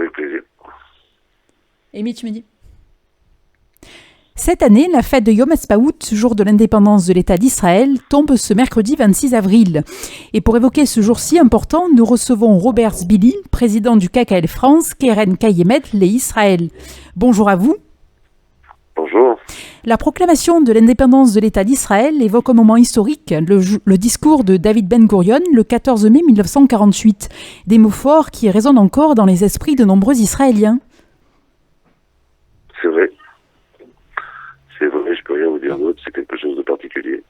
Avec plaisir. Amy, tu me dis. Cette année, la fête de Yom Ha'atzmaut, jour de l'indépendance de l'État d'Israël, tombe ce mercredi 26 avril. Et pour évoquer ce jour si important, nous recevons Robert Zbili, président du KKL France, Keren Kayemet, les Israël. Bonjour à vous. Bonjour. La proclamation de l'indépendance de l'État d'Israël évoque un moment historique, le discours de David Ben Gurion le 14 mai 1948. Des mots forts qui résonnent encore dans les esprits de nombreux Israéliens. C'est vrai. C'est vrai, je peux rien vous dire d'autre, c'est quelque chose de particulier.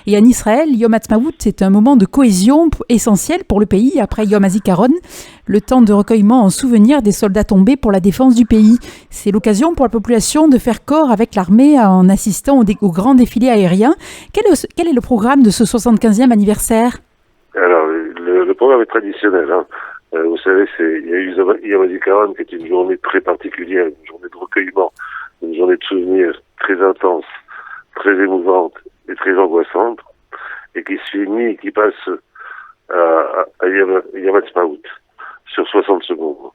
Et en Israël, Yom Ha'atzmaut est un moment de cohésion essentiel pour le pays après Yom HaZikaron, le temps de recueillement en souvenir des soldats tombés pour la défense du pays. C'est l'occasion pour la population de faire corps avec l'armée en assistant au grand défilé aérien. Quel est le programme de ce 75e anniversaire ? Alors, le programme est traditionnel. Vous savez, il y a eu Yom HaZikaron qui est une journée très particulière, une journée de recueillement, une journée de souvenirs très intense, très émouvante et très angoissante, et qui se finit, qui passe à Yom Ha'atzmaut sur 60 secondes.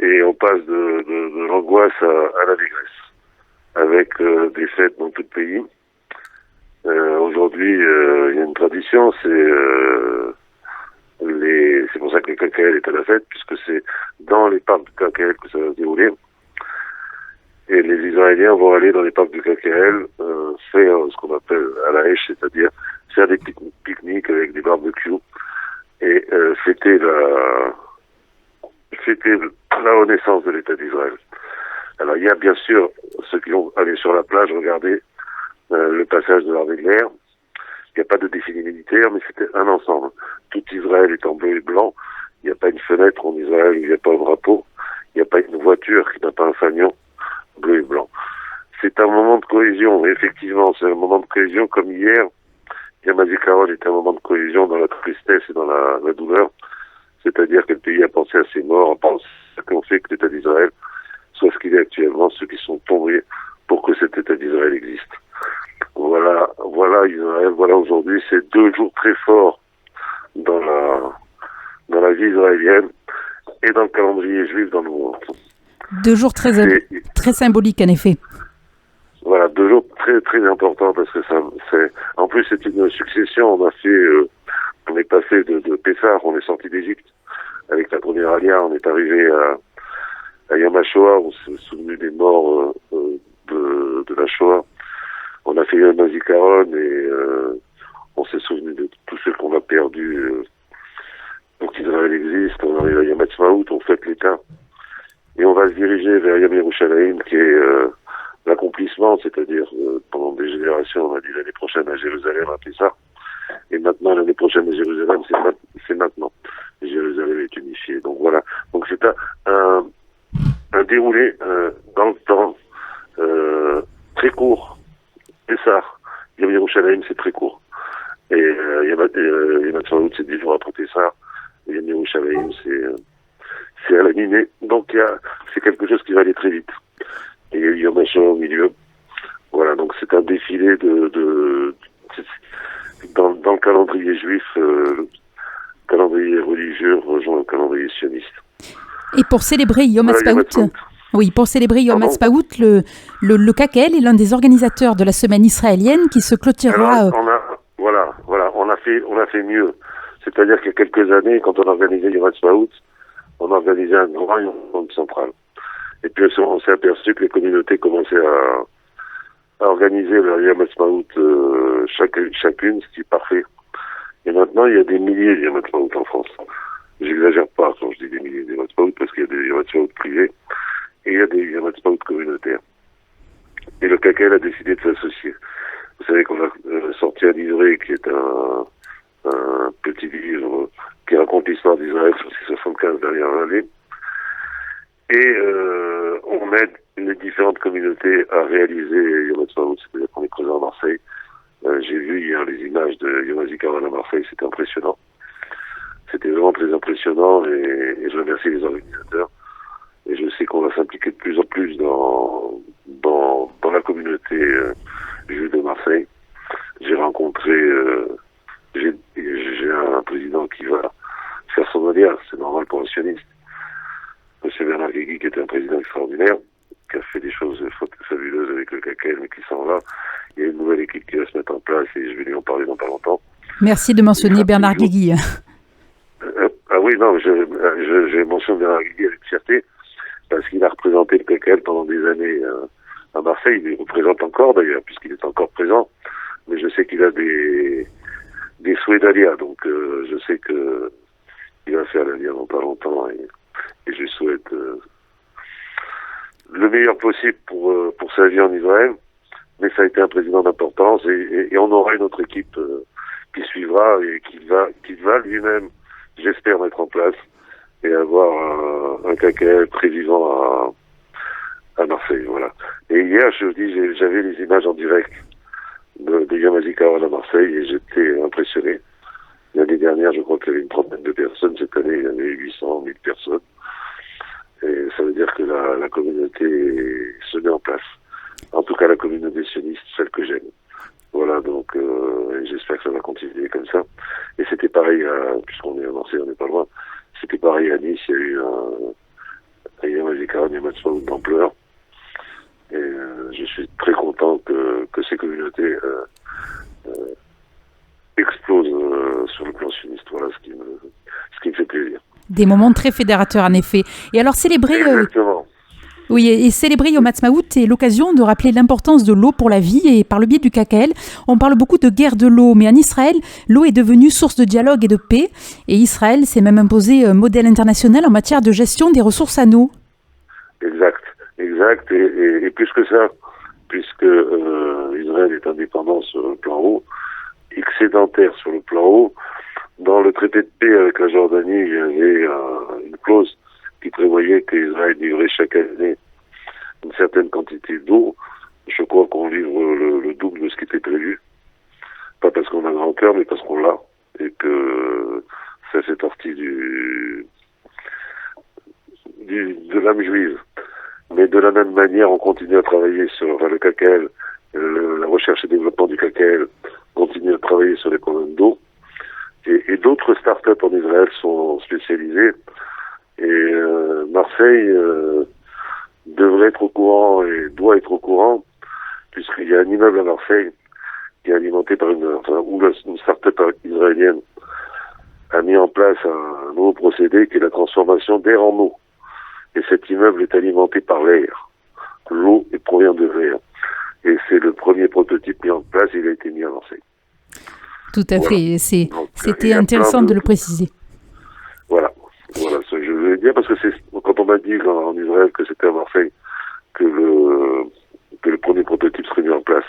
Et on passe de l'angoisse à l'allégresse, avec des fêtes dans tout le pays. Aujourd'hui, il y a une tradition, c'est pour ça que le KKL est à la fête, puisque c'est dans les parcs du KKL que ça va se dérouler. Et les Israéliens vont aller dans les parcs du KKL faire ce qu'on appelle à la hache, c'est-à-dire faire des pique-niques avec des barbecues et fêter la renaissance de l'État d'Israël. Alors il y a bien sûr ceux qui vont aller sur la plage regarder le passage de l'armée de l'air. Il n'y a pas de défilé militaire, mais c'était un ensemble. Tout Israël est en bleu et blanc. Il n'y a pas une fenêtre en Israël, il n'y a pas un drapeau. Il n'y a pas une voiture qui n'a pas un fanion bleu et blanc. C'est un moment de cohésion. Effectivement, c'est un moment de cohésion comme hier. Yom HaZikaron était un moment de cohésion dans la tristesse et dans la douleur. C'est-à-dire que le pays a pensé à ses morts, a pensé à ce qu'on fait que l'État d'Israël soit ce qu'il est actuellement, ceux qui sont tombés pour que cet État d'Israël existe. Voilà Israël, voilà aujourd'hui, c'est 2 jours très forts dans la vie israélienne et dans le calendrier juif dans le monde. 2 jours très symboliques, en effet. Voilà, 2 jours très très importants parce que en plus c'est une succession. On est passé de Pessah, on est sorti d'Égypte avec la première Aliyah, on est arrivé à Yom HaShoah, on s'est souvenu des morts de la Shoah. On a fait Yom HaZikaron et on s'est souvenu de tous ceux qu'on a perdus pour qu'Israël existe. On arrive à Yom Ha'atzmaut, on fête l'État. Et on va se diriger vers Yom Yerushalayim, qui est l'accomplissement, c'est-à-dire pendant des générations, on a dit l'année prochaine à Jérusalem, à Pessah. Et maintenant, l'année prochaine à Jérusalem, c'est maintenant. Jérusalem est unifiée. Donc voilà. Donc c'est un déroulé dans le temps très court. Pessah, Yom Yerushalayim, c'est très court. Et Yom Ha'atzmaut, c'est 10 jours après Pessah. Et Yom Yerushalayim, c'est à la minée. Donc c'est quelque chose qui va aller très vite. Et il y a eu Yom HaShoah au milieu. Voilà, donc c'est un défilé dans le calendrier juif, le calendrier religieux rejoint le calendrier sioniste. Et pour célébrer Yom Ha'atzmaut, Yom Ha'atzmaut, le KKL est l'un des organisateurs de la semaine israélienne qui se clôturera. Alors, on a fait mieux. C'est-à-dire qu'il y a quelques années, quand on organisait Yom Ha'atzmaut, on organisait un grand Yom central. Et puis on s'est aperçu que les communautés commençaient à organiser leur Yom Ha'atzmaut chacune, ce qui est parfait. Et maintenant, il y a des milliers de Yom Ha'atzmaut en France. J'exagère pas quand je dis des milliers de Yom Ha'atzmaut, parce qu'il y a des Yom Ha'atzmaut privés et il y a des Yom Ha'atzmaut communautaires. Et le KKL a décidé de s'associer. Vous savez qu'on a sorti un livret qui est un petit livre qui raconte l'histoire d'Israël sur ces 75 dernières années. Et on aide les différentes communautés à réaliser Yom Ha'atzmaut. C'est-à-dire qu'on est présent à Marseille. J'ai vu hier les images de Yom HaZikaron à Marseille, c'était impressionnant. C'était vraiment très impressionnant et je remercie les organisateurs. Et je sais qu'on va s'impliquer de plus en plus dans la communauté juive de Marseille. J'ai rencontré, j'ai un président qui va faire son alliance, c'est normal pour un sioniste. M. Bernard Guigui, qui était un président extraordinaire, qui a fait des choses fabuleuses avec le CACEL, mais qui s'en va. Il y a une nouvelle équipe qui va se mettre en place et je vais lui en parler dans pas longtemps. Merci de mentionner Bernard Guigui. Ah oui, non, j'ai mentionné Bernard Guigui avec fierté, parce qu'il a représenté le CACEL pendant des années à Marseille. Il le représente encore d'ailleurs, puisqu'il est encore présent. Mais je sais qu'il a des souhaits d'Alia, donc je sais que il va faire l'Alia dans pas longtemps et je lui souhaite le meilleur possible pour sa vie en Israël. Mais ça a été un président d'importance et on aura une autre équipe qui suivra et qui va lui-même, j'espère, mettre en place et avoir un CACEL très vivant à Marseille. Voilà. Et hier, je vous dis, j'avais les images en direct de Yom HaZikaron à Marseille et j'étais impressionné. L'année dernière, je crois qu'il y avait une trentaine de personnes. Cette année, il y avait 800, 1000 personnes. Et ça veut dire que la communauté se met en place. En tout cas, la communauté sioniste, celle que j'aime. Voilà, donc j'espère que ça va continuer comme ça. Et c'était pareil, puisqu'on est à Marseille, on n'est pas loin. C'était pareil à Nice, il y a eu un Yom HaZikaron, il y a maintenant d'ampleur. Et je suis très content que ces communautés explosent sur le plan sioniste. Voilà ce qui me fait plaisir. Des moments très fédérateurs, en effet. Et alors, célébrer... Exactement. Oui, et célébrer Yom Ha'atzmaut est l'occasion de rappeler l'importance de l'eau pour la vie. Et par le biais du CACEL, on parle beaucoup de guerre de l'eau. Mais en Israël, l'eau est devenue source de dialogue et de paix. Et Israël s'est même imposé modèle international en matière de gestion des ressources en eau. Exact. Et plus que ça, puisque Israël est indépendant sur le plan eau, excédentaire sur le plan eau, dans le traité de paix avec la Jordanie, il y avait une clause qui prévoyait qu'Israël livrait chaque année une certaine quantité d'eau. Je crois qu'on livre le double de ce qui était prévu. Pas parce qu'on a grand cœur, mais parce qu'on l'a. Et que ça fait partie de l'âme juive. Mais de la même manière, on continue à travailler sur le CACEL, la recherche et développement du CACEL, continue à travailler sur les problèmes d'eau. Et d'autres start-up en Israël sont spécialisées. Et Marseille devrait être au courant et doit être au courant, puisqu'il y a un immeuble à Marseille qui est alimenté par une start-up israélienne a mis en place un nouveau procédé qui est la transformation d'air en eau. Et cet immeuble est alimenté par l'air. L'eau provient de l'air. Et c'est le premier prototype mis en place, il a été mis à Marseille. Tout à fait, c'était intéressant de le préciser. Voilà, ça je voulais dire, parce que quand on m'a dit en Israël que c'était à Marseille que le premier prototype serait mis en place,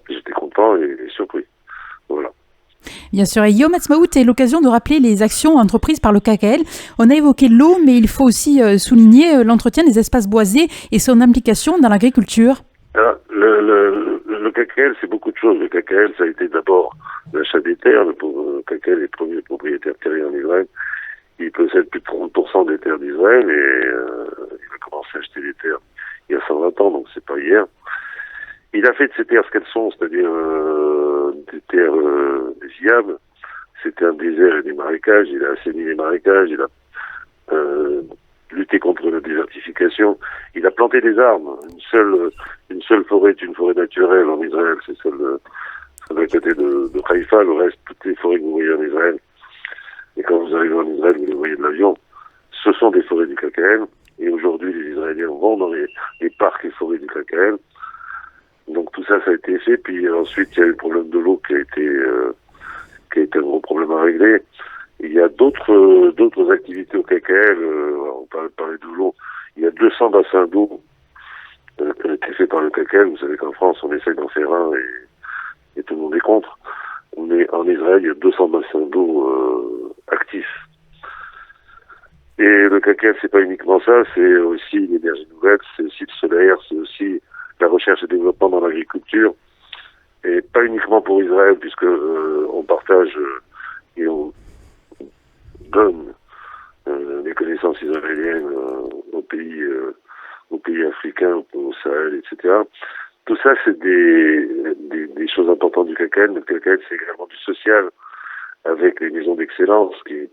j'étais content et surpris. Voilà. Bien sûr, et Yom Ha'atzmaut est l'occasion de rappeler les actions entreprises par le CACEL. On a évoqué l'eau, mais il faut aussi souligner l'entretien des espaces boisés et son implication dans l'agriculture. Le CACEL, c'est beaucoup de choses. Le CACEL, ça a été d'abord l'achat des terres. Le CACEL est le premier propriétaire terrien en Israël. Il possède plus de 30% des terres d'Israël et il a commencé à acheter des terres il y a 120 ans, donc c'est pas hier. Il a fait de ces terres ce qu'elles sont, c'est-à-dire des terres viables. C'était un désert et des marécages. Il a assaini les marécages. Il a lutté contre la désertification. Il a planté des arbres. Une seule forêt est une forêt naturelle en Israël. C'est celle à côté de Haïfa. Le reste, toutes les forêts que vous voyez en Israël, et quand vous arrivez en Israël, vous les voyez de l'avion, ce sont des forêts du CACEL. Et aujourd'hui, les Israéliens vont dans les parcs et forêts du CACEL. Donc tout ça, ça a été fait. Puis ensuite, il y a eu le problème de l'eau qui a été un gros problème à régler. Il y a d'autres activités au CACEL. On parlait de l'eau. Il y a 200 bassins d'eau qui ont été faits par le CACEL. Vous savez qu'en France, on essaie d'en faire un et tout le monde est contre. Mais en Israël, il y a 200 bassins d'eau actifs. Et le CACEL, c'est pas uniquement ça, c'est aussi l'énergie nouvelle, c'est aussi le solaire, c'est aussi la recherche et développement dans l'agriculture. Et pas uniquement pour Israël, puisque on partage et on donne les connaissances israéliennes aux pays africains, au Sahel, etc. Tout ça, c'est des choses importantes du CACEL. Le CACEL, c'est également du social, avec les maisons d'excellence qui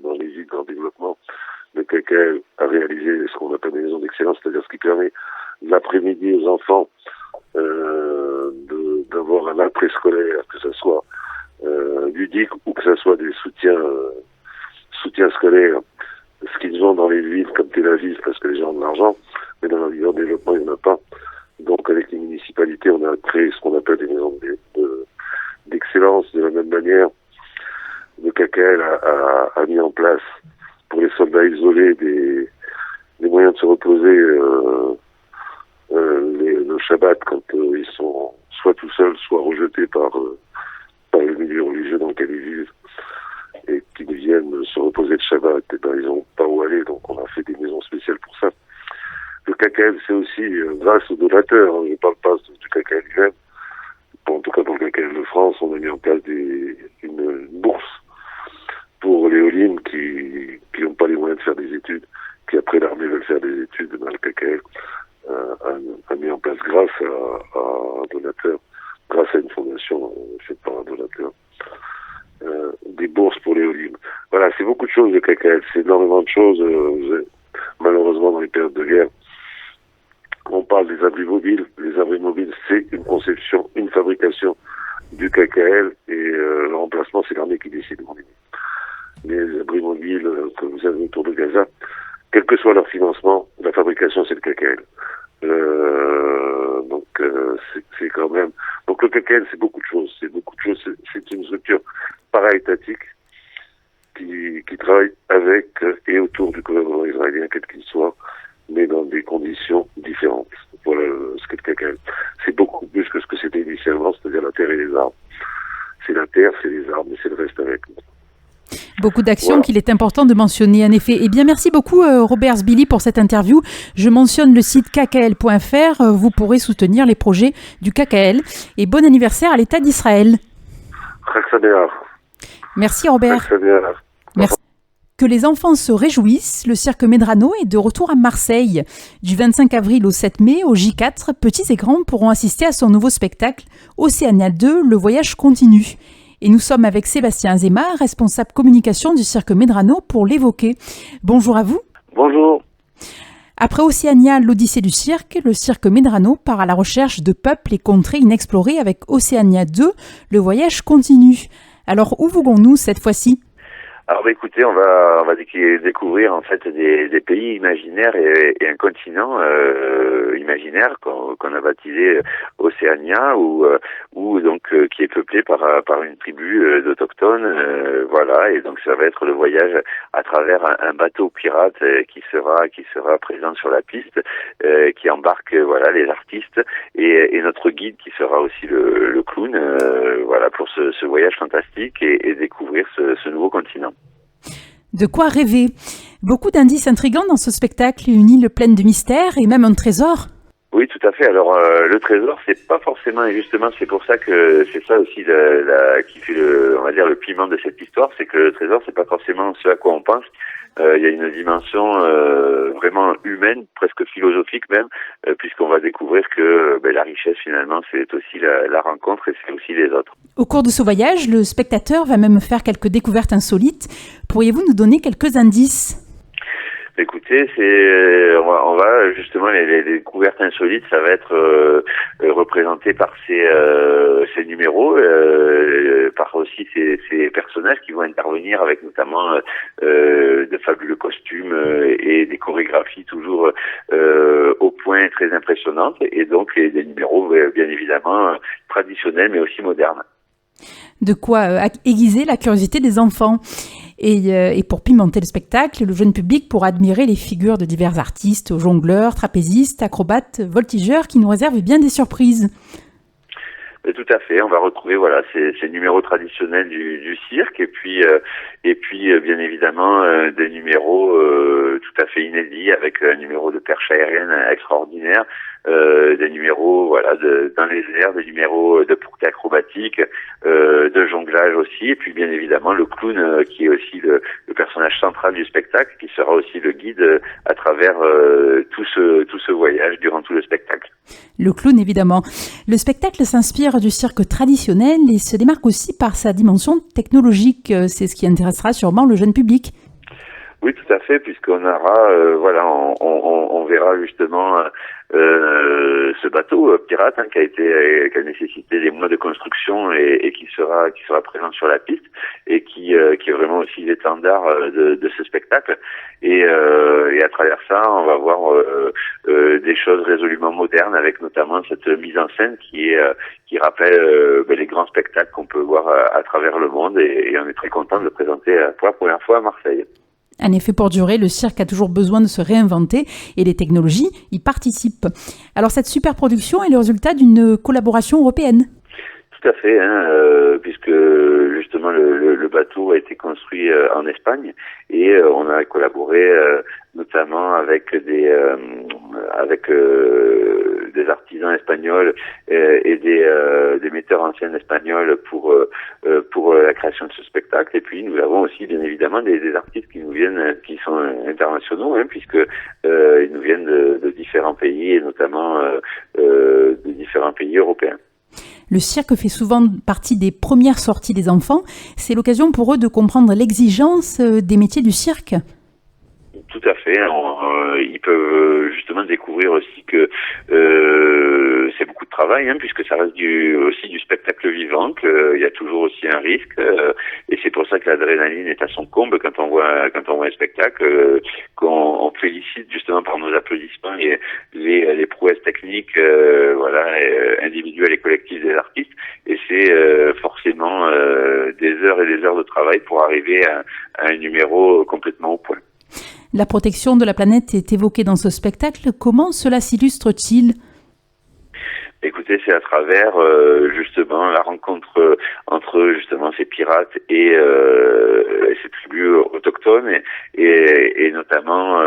dans les villes en développement, le KKL a réalisé ce qu'on appelle des maisons d'excellence, c'est-à-dire ce qui permet l'après-midi aux enfants d'avoir un après-scolaire, que ce soit ludique ou que ce soit des soutiens scolaires, ce qu'ils ont dans les villes comme Tel Aviv, parce que les gens ont de l'argent, mais dans les villes en développement, il n'y en a pas. Donc avec les municipalités, on a créé ce qu'on appelle des maisons d'excellence. De la même manière, le KKL a mis en place pour les soldats isolés des moyens de se reposer le Shabbat quand ils sont soit tout seuls, soit rejetés par le milieu religieux dans lequel ils vivent et qu'ils viennent se reposer le Shabbat. Et ben, ils n'ont pas où aller, donc on a fait des maisons spéciales pour ça. Le KKL, c'est aussi grâce aux donateurs. Je ne parle pas du KKL lui-même. En tout cas, pour le KKL de France, on a mis en place une bourse pour les Olim qui n'ont pas les moyens de faire des études, qui après l'armée veulent faire des études. Ben, le KKL a mis en place grâce à un donateur, grâce à une fondation faite par un donateur, des bourses pour les Olim. Voilà, c'est beaucoup de choses le KKL, c'est énormément de choses. Malheureusement, dans les périodes de guerre, on parle des abris mobiles. Les abris mobiles, c'est une conception, une fabrication du KKL et le remplacement, c'est l'armée qui décide. Les abris mobiles que vous avez autour de Gaza, quel que soit leur financement, la fabrication, c'est le KKL. Donc, c'est quand même... Donc, le KKL, c'est beaucoup de choses. C'est une structure para-étatique qui travaille avec et autour du gouvernement israélien, quel qu'il soit, mais dans des conditions différentes. Voilà ce qu'est le KKL. C'est beaucoup plus que ce que c'était initialement, c'est-à-dire la terre et les arbres. C'est la terre, c'est les arbres, mais c'est le reste avec. Beaucoup d'actions qu'il est important de mentionner, en effet. Eh bien, merci beaucoup, Robert Zbili, pour cette interview. Je mentionne le site kkl.fr. Vous pourrez soutenir les projets du KKL. Et bon anniversaire à l'État d'Israël. Merci, Robert. Merci. Que les enfants se réjouissent, le cirque Medrano est de retour à Marseille. Du 25 avril au 7 mai, au J4, petits et grands pourront assister à son nouveau spectacle Océania 2, le voyage continue. Et nous sommes avec Sébastien Zema, responsable communication du cirque Medrano, pour l'évoquer. Bonjour à vous. Bonjour. Après Océania, l'Odyssée du cirque, le cirque Medrano part à la recherche de peuples et contrées inexplorées avec Océania 2, le voyage continue. Alors, où voulons-nous cette fois-ci ? Alors écoutez, on va découvrir en fait des pays imaginaires et un continent imaginaire qu'on a baptisé Océania ou donc qui est peuplé par une tribu d'autochtones, voilà, et donc ça va être le voyage à travers un bateau pirate qui sera présent sur la piste, qui embarque voilà les artistes et notre guide qui sera aussi le clown, voilà, pour ce voyage fantastique et découvrir ce nouveau continent. De quoi rêver. Beaucoup d'indices intrigants dans ce spectacle, une île pleine de mystères et même un trésor. Oui, tout à fait. Alors le trésor, c'est pas forcément, et justement, c'est pour ça que c'est ça aussi qui fait le piment de cette histoire, c'est que le trésor, c'est pas forcément ce à quoi on pense. Il y a une dimension vraiment humaine, presque philosophique même, puisqu'on va découvrir que la richesse finalement, c'est aussi la rencontre et c'est aussi les autres. Au cours de ce voyage, le spectateur va même faire quelques découvertes insolites. Pourriez-vous nous donner quelques indices ? Écoutez, on va justement les découvertes insolites, ça va être représenté par ces numéros, par aussi ces personnages qui vont intervenir avec notamment de fabuleux costumes et des chorégraphies toujours au point, très impressionnantes, et donc des numéros bien évidemment traditionnels mais aussi modernes. De quoi aiguiser la curiosité des enfants. Et pour pimenter le spectacle, le jeune public pourra admirer les figures de divers artistes, jongleurs, trapézistes, acrobates, voltigeurs qui nous réservent bien des surprises. Tout à fait, on va retrouver ces numéros traditionnels du cirque et puis bien évidemment des numéros tout à fait inédits avec un numéro de perche aérienne extraordinaire, des numéros dans les airs, des numéros de portée acrobatique, de jonglage aussi, et puis bien évidemment le clown qui est aussi le personnage central du spectacle, qui sera aussi le guide à travers tout ce voyage durant tout le spectacle. Le clown évidemment. Le spectacle s'inspire du cirque traditionnel et se démarque aussi par sa dimension technologique. C'est ce qui intéressera sûrement le jeune public. Oui, tout à fait, puisqu'on aura, on verra justement ce bateau pirate qui a nécessité des mois de construction et qui sera présent sur la piste et qui est vraiment aussi l'étendard de ce spectacle. Et à travers ça, on va voir des choses résolument modernes, avec notamment cette mise en scène qui rappelle les grands spectacles qu'on peut voir à travers le monde. Et on est très content de le présenter pour la première fois à Marseille. En effet, pour durer, le cirque a toujours besoin de se réinventer et les technologies y participent. Alors cette super production est le résultat d'une collaboration européenne. Tout à fait, puisque justement le bateau a été construit en Espagne et on a collaboré notamment avec des artisans espagnols et des metteurs en scène espagnols pour la création de ce spectacle. Et puis nous avons aussi bien évidemment des artistes qui sont internationaux, puisque ils nous viennent de différents pays et notamment de différents pays européens. Le cirque fait souvent partie des premières sorties des enfants. C'est l'occasion pour eux de comprendre l'exigence des métiers du cirque. Tout à fait. Ils peuvent justement découvrir aussi que c'est beaucoup de travail, puisque ça reste aussi du spectacle vivant, qu'il y a toujours aussi un risque, et c'est pour ça que l'adrénaline est à son comble quand on voit un spectacle, qu'on félicite justement par nos applaudissements les prouesses techniques, individuelles et collectives des artistes, et c'est forcément des heures et des heures de travail pour arriver à un numéro complètement au point. La protection de la planète est évoquée dans ce spectacle. Comment cela s'illustre-t-il ? Écoutez, c'est à travers justement la rencontre entre justement ces pirates et ces tribus autochtones et notamment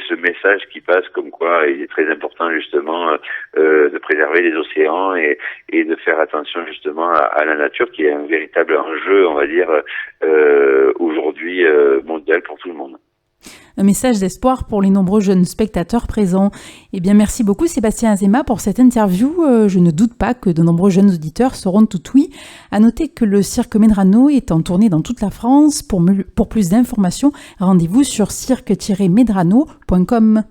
ce message qui passe comme quoi il est très important justement de préserver les océans et de faire attention justement à la nature, qui est un véritable enjeu, on va dire, aujourd'hui mondial pour tout le monde. Un message d'espoir pour les nombreux jeunes spectateurs présents. Eh bien, merci beaucoup Sébastien Azéma pour cette interview. Je ne doute pas que de nombreux jeunes auditeurs seront tout oui. À noter que le cirque Medrano est en tournée dans toute la France. Pour plus d'informations, rendez-vous sur cirque-medrano.com.